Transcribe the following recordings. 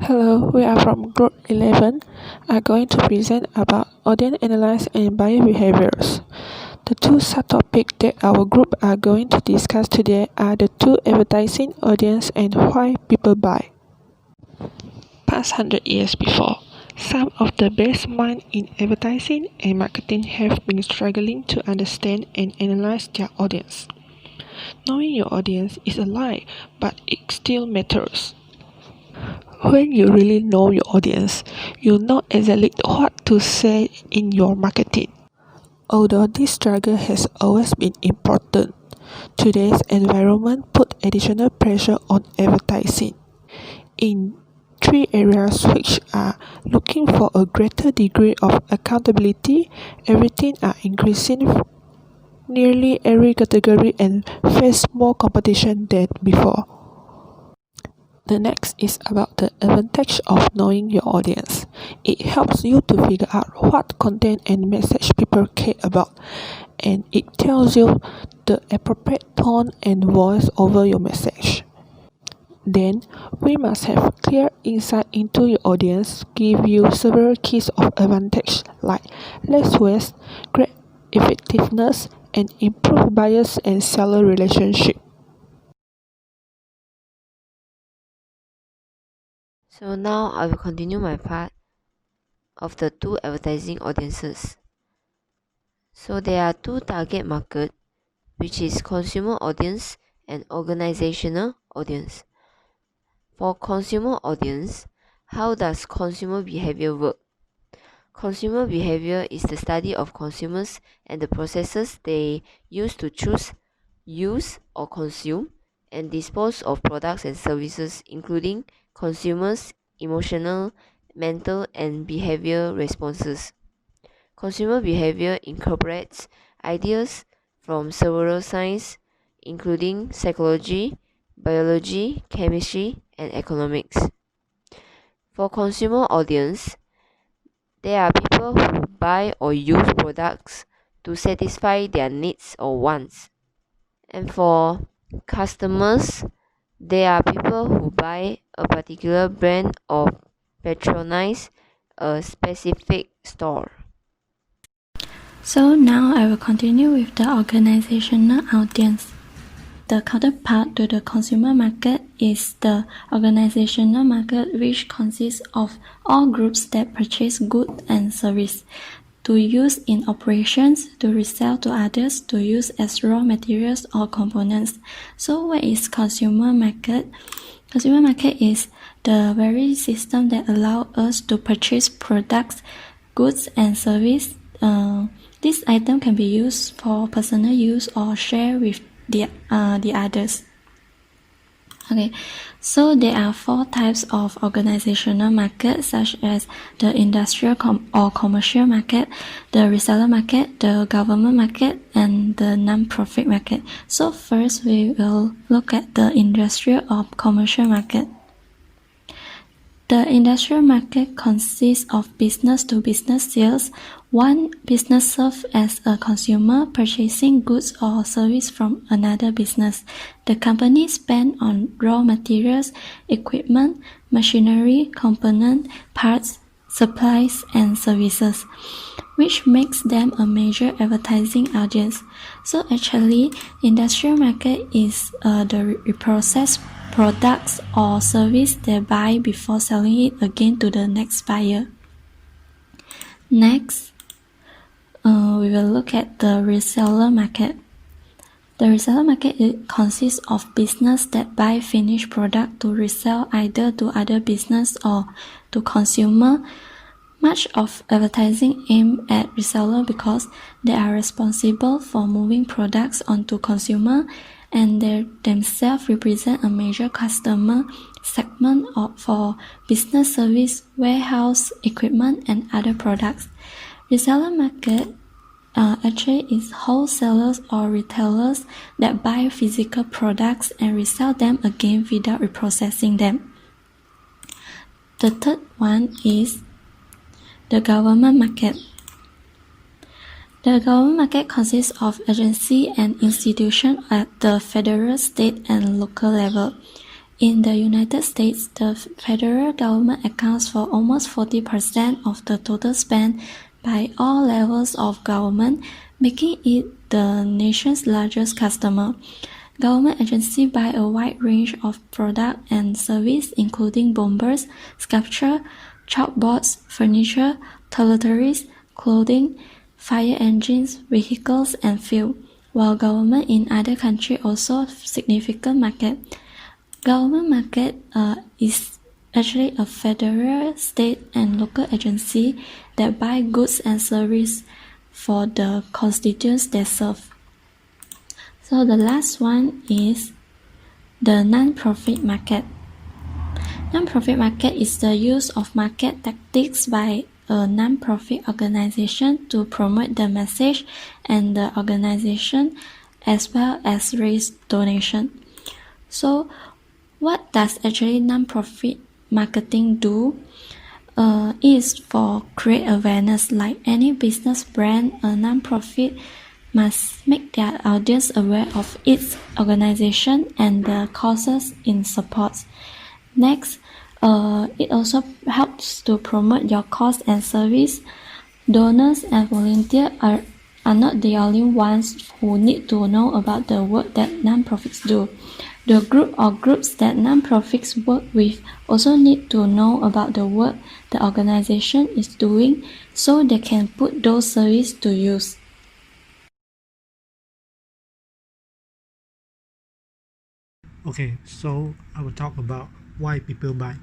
Hello, we are from Group 11. Are going to present about audience analysis and buyer behaviors. The two subtopics that our group are going to discuss today are the two advertising audience and why people buy. Past 100 years before, some of the best minds in advertising and marketing have been struggling to understand and analyze their audience. Knowing your audience is a lie, but it still matters. When you really know your audience, you know exactly what to say in your marketing. Although this struggle has always been important, today's environment put additional pressure on advertising. In three areas which are looking for a greater degree of accountability, everything are increasing nearly every category and face more competition than before. The next is about the advantage of knowing your audience. It helps you to figure out what content and message people care about, and it tells you the appropriate tone and voice over your message. Then, we must have clear insight into your audience, give you several keys of advantage like less waste, great effectiveness, and improved buyers and seller relationship. So now I will continue my part of the two advertising audiences. So there are two target market, which is consumer audience and organizational audience. For consumer audience, how does consumer behavior work? Consumer behavior is the study of consumers and the processes they use to choose, use or consume and dispose of products and services, including consumers' emotional, mental and behavior responses. Consumer behavior incorporates ideas from several sciences, including psychology, biology, chemistry, and economics. For consumer audience, there are people who buy or use products to satisfy their needs or wants. And for customers, there are people who buy a particular brand or patronize a specific store. So now I will continue with the organizational audience. The counterpart to the consumer market is the organizational market, which consists of all groups that purchase goods and service to use in operations, to resell to others, to use as raw materials or components. So what is consumer market? Consumer market is the very system that allows us to purchase products, goods and service. This item can be used for personal use or share with the others. Okay, so there are four types of organizational market, such as the industrial or commercial market, the reseller market, the government market, and the non-profit market. So first we will look at the industrial or commercial market. The industrial market consists of business-to-business sales. One business serves as a consumer purchasing goods or service from another business. The company spends on raw materials, equipment, machinery, component, parts, supplies, and services, which makes them a major advertising audience. So actually, industrial market is the reprocessed products or service they buy before selling it again to the next buyer. Next, we will look at the reseller market. The reseller market consists of business that buy finished product to resell either to other business or to consumer. Much of advertising aimed at reseller because they are responsible for moving products onto consumer and they themselves represent a major customer segment for business service, warehouse, equipment, and other products. Reseller market actually is wholesalers or retailers that buy physical products and resell them again without reprocessing them. The third one is the government market. The government market consists of agencies and institutions at the federal, state, and local level. In the United States, the federal government accounts for almost 40% of the total spend by all levels of government, making it the nation's largest customer. Government agencies buy a wide range of products and services, including bombers, sculpture, chalkboards, furniture, toiletries, clothing, fire engines, vehicles, and fuel, while government in other countries also significant market. Government market is actually a federal, state, and local agency that buy goods and services for the constituents they serve. So the last one is the non-profit market. Non-profit market is the use of market tactics by a non-profit organization to promote the message and the organization as well as raise donation. So what does actually non-profit marketing do? Is for create awareness. Like any business brand, a non-profit must make their audience aware of its organization and the causes in support. Next, it also helps to promote your cause and service. Donors and volunteers are not the only ones who need to know about the work that non-profits do. The group or groups that non-profits work with also need to know about the work the organization is doing so they can put those services to use. Okay, so I will talk about why people buy.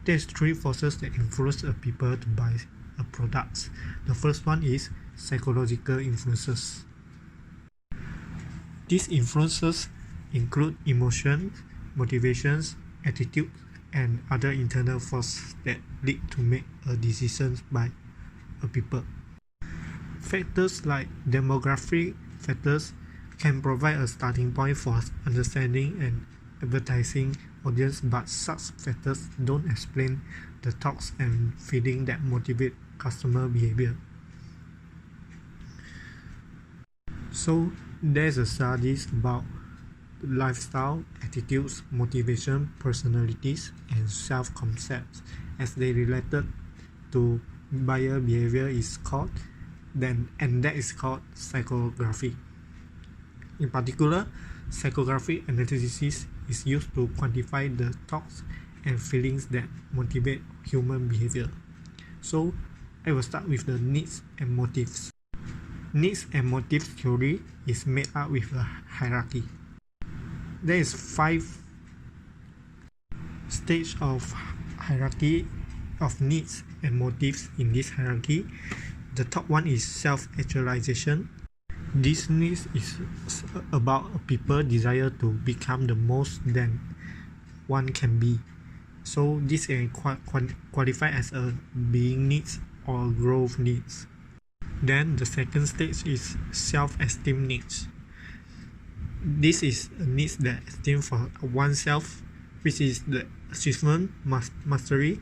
There's three forces that influence a people to buy a product. The first one is psychological influences. These influences include emotions, motivations, attitude, and other internal forces that lead to make a decision by a people. Factors like demographic factors can provide a starting point for understanding and advertising audience, but such factors don't explain the thoughts and feelings that motivate customer behavior. So there's a studies about lifestyle, attitudes, motivation, personalities, and self-concepts as they related to buyer behavior is called and that is called psychography. In particular, psychographic analysis is used to quantify the thoughts and feelings that motivate human behavior. So I will start with the needs and motives. Needs and motives theory is made up with a hierarchy. There is 5 stages of hierarchy of needs and motives in this hierarchy. The top one is self-actualization. This needs is about a people's desire to become the most than one can be. So this is qualified as a being needs or growth needs. Then the second stage is self-esteem needs. This is a needs that esteem for oneself, which is the achievement, mastery,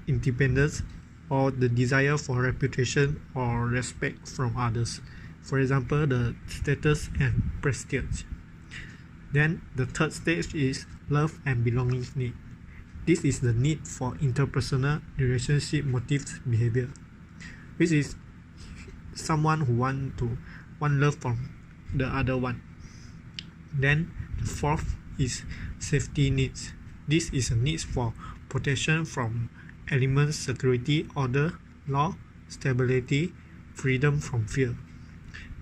independence, or the desire for reputation or respect from others. For example, the status and prestige. Then the third stage is love and belonging need. This is the need for interpersonal relationship motives behavior, which is someone who want love from the other one. Then the fourth is safety needs. This is a need for protection from elements, security, order, law, stability, freedom from fear.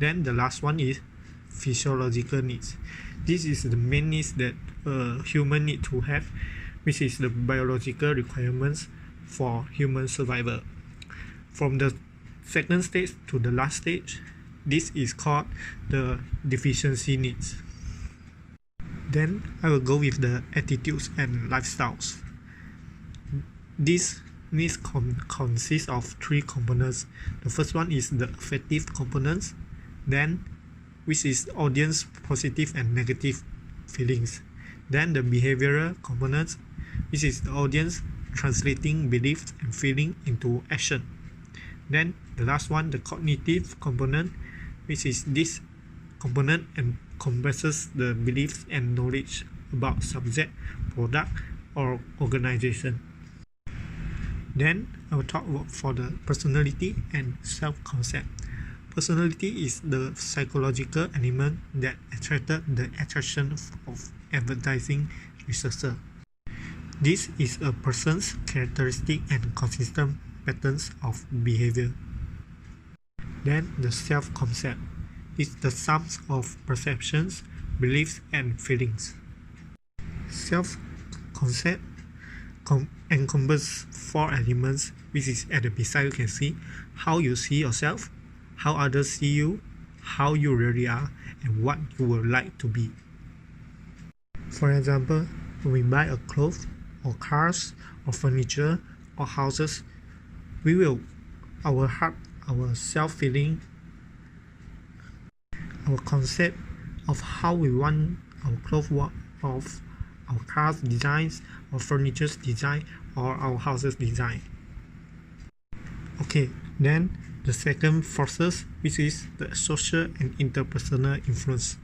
Then the last one is physiological needs. This is the main needs that a human need to have, which is the biological requirements for human survival. From the second stage to the last stage, this is called the deficiency needs. Then I will go with the attitudes and lifestyles. These needs consist of 3 components. The first one is the affective components, then which is audience positive and negative feelings. Then the behavioral components, which is the audience translating beliefs and feeling into action. Then the last one, the cognitive component, which is this component encompasses the beliefs and knowledge about subject, product, or organization. Then I will talk about for the personality and self-concept. Personality is the psychological element that attracted the attention of advertising researcher. This is a person's characteristic and consistent patterns of behavior. Then the self-concept is the sum of perceptions, beliefs, and feelings. Self-concept encompasses four elements, which is at the beside you can see how you see yourself, how others see you, how you really are, and what you would like to be. For example, when we buy a clothes or cars or furniture or houses, our heart, our self-feeling, our concept of how we want our clothes of our cars designs, our furniture's design, or our houses design. Okay, then the second forces, which is the social and interpersonal influence.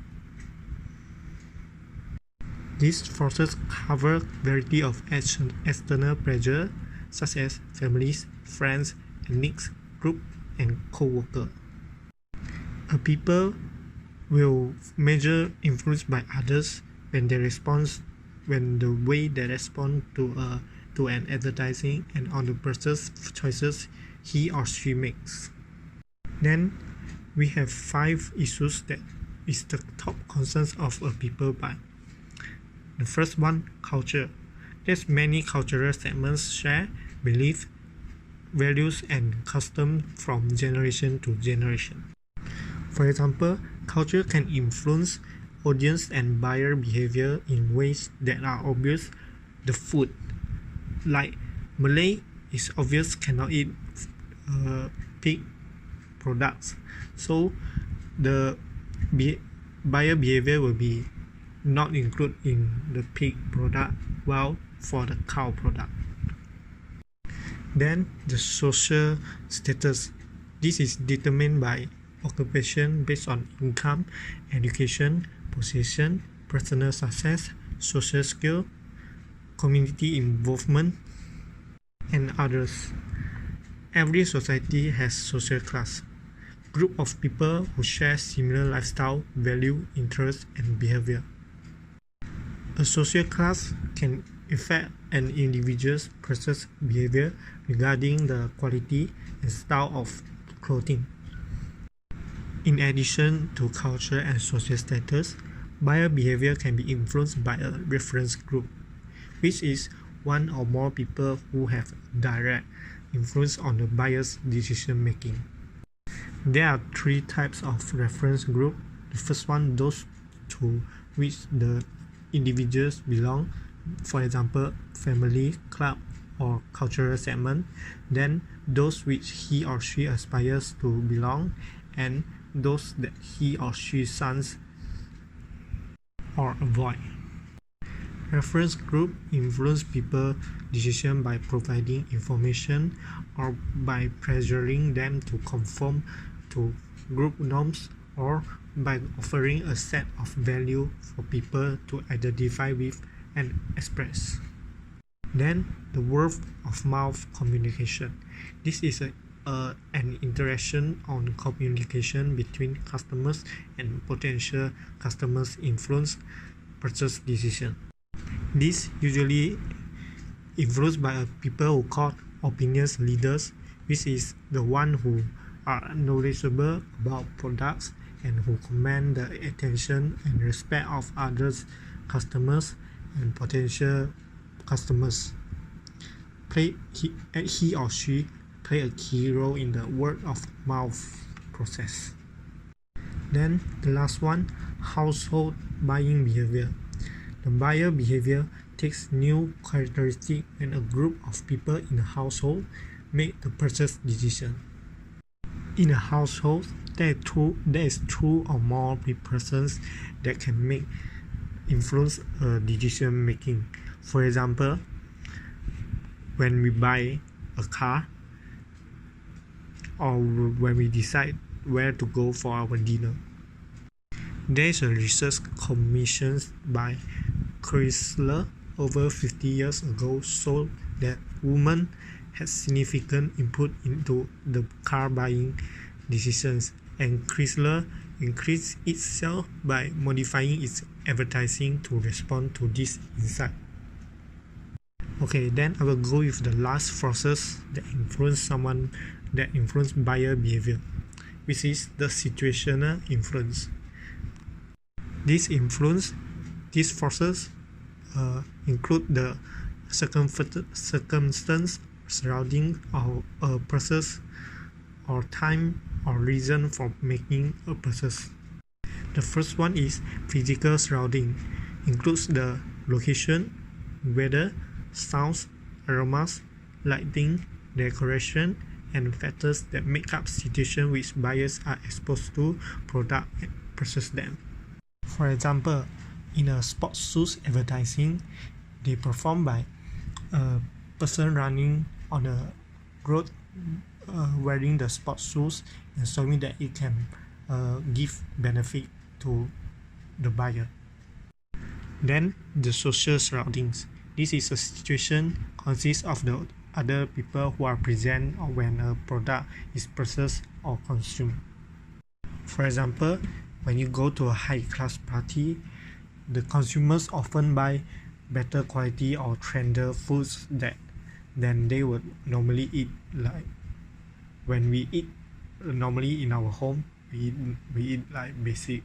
These forces cover variety of external pressure, such as families, friends, ethnic group, and co-worker. A people will measure influence by others when the way they respond to an advertising and on the person's choices he or she makes. Then we have 5 issues that is the top concerns of a people by. The first one, culture. There's many cultural segments share beliefs, values, and customs from generation to generation. For example, culture can influence audience and buyer behavior in ways that are obvious. The food, like Malay, is obvious cannot eat pig products, so the buyer behavior will be not included in the pig product, while for the cow product. Then the social status. This is determined by occupation based on income, education, position, personal success, social skill, community involvement, and others. Every society has social class, group of people who share similar lifestyle, value, interests, and behavior. A social class can affect an individual's person's behavior regarding the quality and style of clothing. In addition to culture and social status, buyer behavior can be influenced by a reference group, which is one or more people who have direct influence on the buyer's decision making. There are 3 types of reference group. The first one, those to which the individuals belong, for example, family, club, or cultural segment. Then those which he or she aspires to belong, and those that he or she shuns or avoid. Reference group influence people decision by providing information or by pressuring them to conform to group norms, or by offering a set of value for people to identify with and express. Then the word of mouth communication. This is an interaction on communication between customers and potential customers influence purchase decision. This usually influenced by people who call opinions leaders, which is the one who are knowledgeable about products and who command the attention and respect of others customers and potential customers. He or she play a key role in the word of mouth process. Then the last one, household buying behavior. The buyer behavior takes new characteristics when a group of people in a household make the purchase decision. In a household, there is 2 or more persons that can influence decision making. For example, when we buy a car, or when we decide where to go for our dinner. There is a research commissioned by Chrysler over 50 years ago showed that women had significant input into the car buying decisions, and Chrysler increased itself by modifying its advertising to respond to this insight. Okay, then I will go with the last forces that influence buyer behavior, which is the situational influence. These forces include the circumstance surrounding a purchase, or time or reason for making a purchase. The first one is physical surrounding, includes the location, weather, sounds, aromas, lighting, decoration, and factors that make up situation which buyers are exposed to product and purchase them. For example, in a sports shoes advertising, they performed by a person running on a road wearing the sports shoes and showing that it can give benefit to the buyer. Then the social surroundings. This is a situation consists of the other people who are present when a product is purchased or consumed. For example, when you go to a high-class party, the consumers often buy better quality or trendier foods than they would normally eat. Like when we eat normally in our home, we eat like basic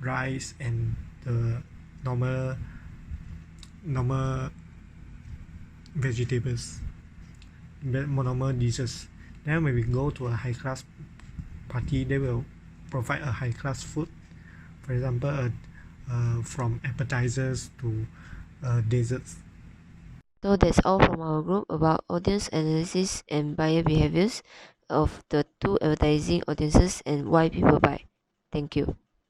rice and the normal vegetables, normal dishes. Then when we go to a high class party, they will provide a high class food, for example from appetizers to desserts. So that's all from our group about audience analysis and buyer behaviors of the two advertising audiences and why people buy. Thank you.